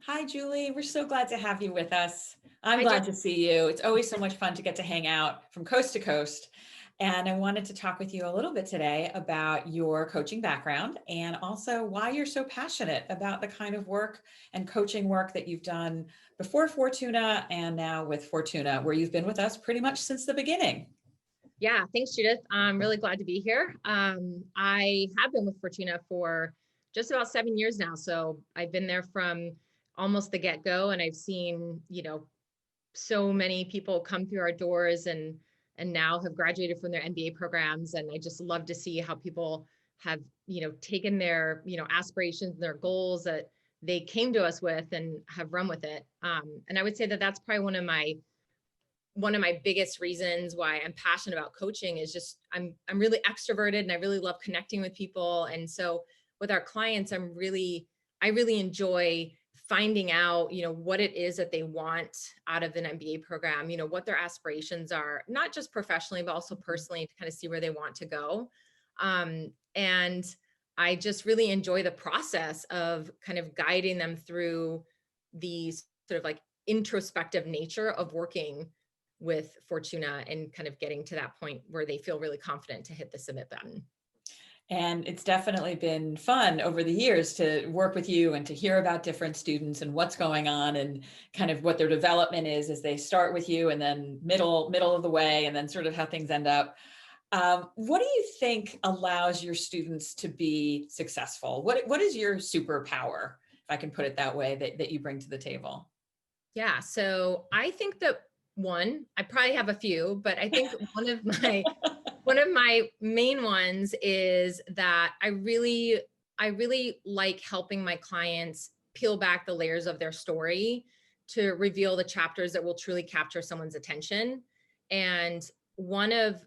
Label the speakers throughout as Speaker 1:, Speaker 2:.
Speaker 1: Hi, Julie. We're so glad to have you with us. I'm
Speaker 2: Hi, Jen.
Speaker 1: glad to see you. It's always so much fun to get to hang out from coast to coast. And I wanted to talk with you a little bit today about your coaching background and also why you're so passionate about the kind of work and coaching work that you've done before Fortuna and now with Fortuna, where you've been with us pretty much since the beginning.
Speaker 2: Yeah, thanks, Judith. I'm really glad to be here. I have been with Fortuna for just about 7 years now. So I've been there from almost the get-go, and I've seen, so many people come through our doors and now have graduated from their MBA programs. And I just love to see how people have, taken their, aspirations, their goals that they came to us with and have run with it. And I would say that that's probably one of my biggest reasons why I'm passionate about coaching is just I'm really extroverted and I really love connecting with people. And so with our clients, I really enjoy finding out, what it is that they want out of an MBA program, what their aspirations are, not just professionally, but also personally, to kind of see where they want to go. And I just really enjoy the process of kind of guiding them through the sort of like introspective nature of working with Fortuna and kind of getting to that point where they feel really confident to hit the submit button.
Speaker 1: And it's definitely been fun over the years to work with you and to hear about different students and what's going on and kind of what their development is as they start with you and then middle of the way and then sort of how things end up. What do you think allows your students to be successful? What is your superpower, if I can put it that way, that you bring to the table?
Speaker 2: Yeah, so I think that I probably have a few, but I think one of my main ones is that I really like helping my clients peel back the layers of their story to reveal the chapters that will truly capture someone's attention. And one of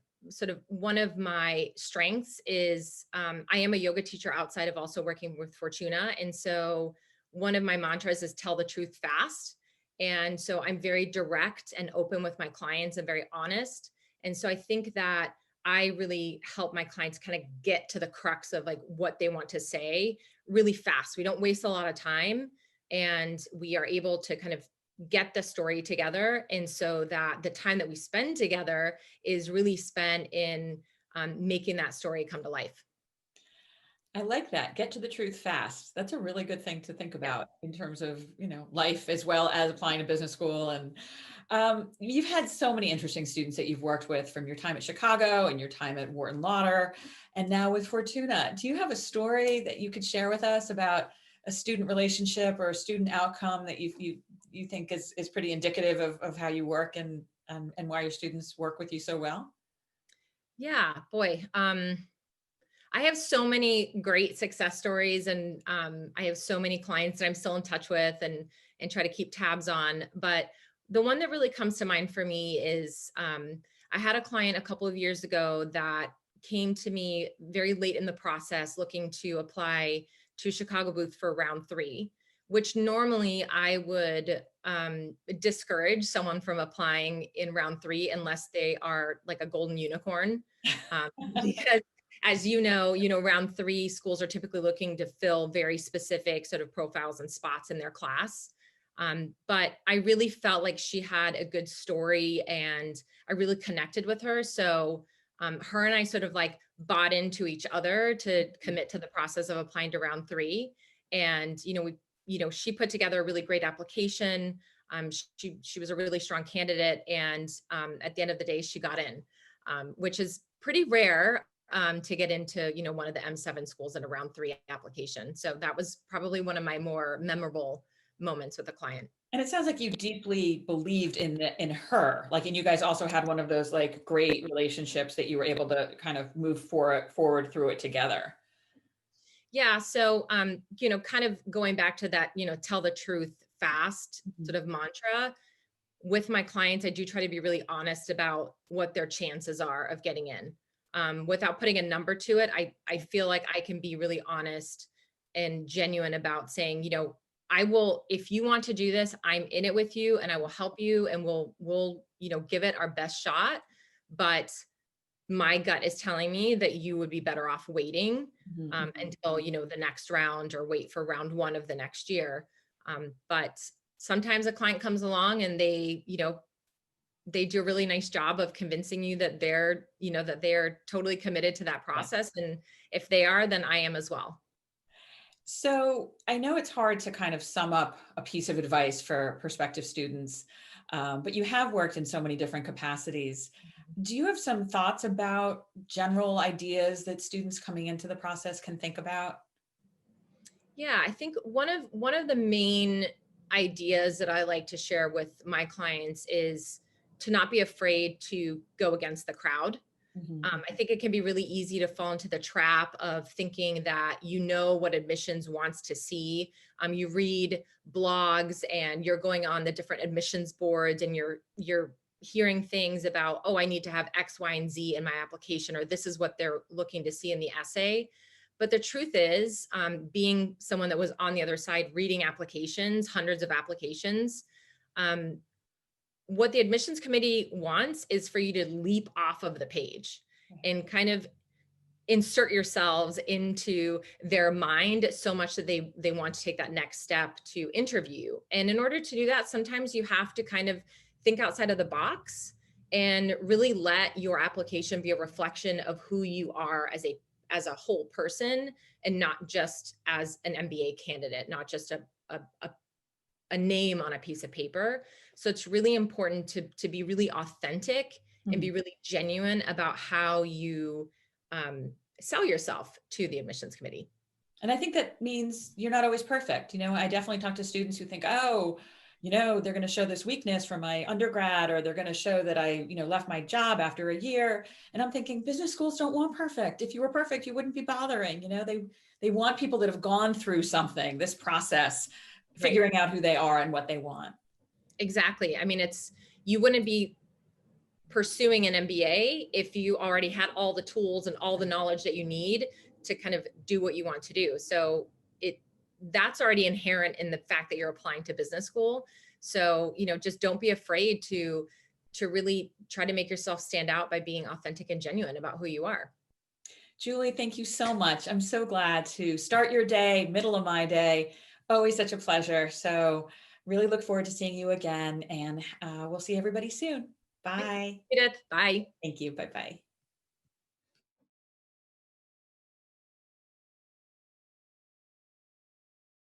Speaker 2: my strengths is I am a yoga teacher outside of also working with Fortuna. And so one of my mantras is tell the truth fast. And so I'm very direct and open with my clients and very honest. And so I think that I really help my clients kind of get to the crux of like what they want to say really fast. We don't waste a lot of time and we are able to kind of get the story together. And so that the time that we spend together is really spent in making that story come to life.
Speaker 1: I like that. Get to the truth fast. That's a really good thing to think
Speaker 2: Yeah.
Speaker 1: about in terms of, life as well as applying to business school. And you've had so many interesting students that you've worked with from your time at Chicago and your time at Wharton Lauder and now with Fortuna. Do you have a story that you could share with us about a student relationship or a student outcome that you think is pretty indicative of how you work and why your students work with you so well?
Speaker 2: Yeah, boy. I have so many great success stories, and I have so many clients that I'm still in touch with and try to keep tabs on. But the one that really comes to mind for me is I had a client a couple of years ago that came to me very late in the process looking to apply to Chicago Booth for round three, which normally I would discourage someone from applying in round three unless they are like a golden unicorn. Because as round three schools are typically looking to fill very specific sort of profiles and spots in their class. But I really felt like she had a good story and I really connected with her. So her and I sort of like bought into each other to commit to the process of applying to round three. And, she put together a really great application. She was a really strong candidate. And at the end of the day, she got in, which is pretty rare to get into, one of the M7 schools in a round three application. So that was probably one of my more memorable moments with a client.
Speaker 1: And it sounds like you deeply believed in her, like, and you guys also had one of those like great relationships that you were able to kind of move forward through it together.
Speaker 2: Yeah. So, kind of going back to that, tell the truth fast
Speaker 1: Mhm.
Speaker 2: sort of mantra with my clients, I do try to be really honest about what their chances are of getting in. Without putting a number to it, I feel like I can be really honest and genuine about saying, I will, if you want to do this, I'm in it with you and I will help you and we'll, give it our best shot. But my gut is telling me that you would be better off waiting
Speaker 1: Mhm.
Speaker 2: until, the next round or wait for round one of the next year. But sometimes a client comes along and they, they do a really nice job of convincing you that that they're totally committed to that
Speaker 1: Yeah.
Speaker 2: process. And if they are, then I am as well.
Speaker 1: So I know it's hard to kind of sum up a piece of advice for prospective students, but you have worked in so many different capacities. Do you have some thoughts about general ideas that students coming into the process can think about?
Speaker 2: Yeah, I think one of the main ideas that I like to share with my clients is to not be afraid to go against the crowd.
Speaker 1: Mhm.
Speaker 2: I think it can be really easy to fall into the trap of thinking that you know what admissions wants to see. You read blogs and you're going on the different admissions boards and you're hearing things about, oh, I need to have X, Y, and Z in my application, or this is what they're looking to see in the essay. But the truth is, being someone that was on the other side reading applications, hundreds of applications, um, what the admissions committee wants is for you to leap off of the page and kind of insert yourselves into their mind so much that they want to take that next step to interview. And in order to do that, sometimes you have to kind of think outside of the box and really let your application be a reflection of who you are as a whole person, and not just as an MBA candidate, not just a name on a piece of paper. So it's really important to be really authentic and be
Speaker 1: Mhm.
Speaker 2: really genuine about how you sell yourself to the admissions committee.
Speaker 1: And I think that means you're not always perfect. I definitely talk to students who think, oh, they're going to show this weakness from my undergrad, or they're going to show that I, left my job after a year. And I'm thinking business schools don't want perfect. If you were perfect, you wouldn't be bothering. They want people that have gone through something, this process,
Speaker 2: Right.
Speaker 1: figuring out who they are and what they want.
Speaker 2: Exactly. I mean, you wouldn't be pursuing an MBA if you already had all the tools and all the knowledge that you need to kind of do what you want to do. So that's already inherent in the fact that you're applying to business school. So, just don't be afraid to really try to make yourself stand out by being authentic and genuine about who you are.
Speaker 1: Julie, thank you so much. I'm so glad to start your day, middle of my day. Always such a pleasure. So really look forward to seeing you again, and we'll see everybody soon. Bye.
Speaker 2: Edith, bye.
Speaker 1: Thank you. Bye-bye.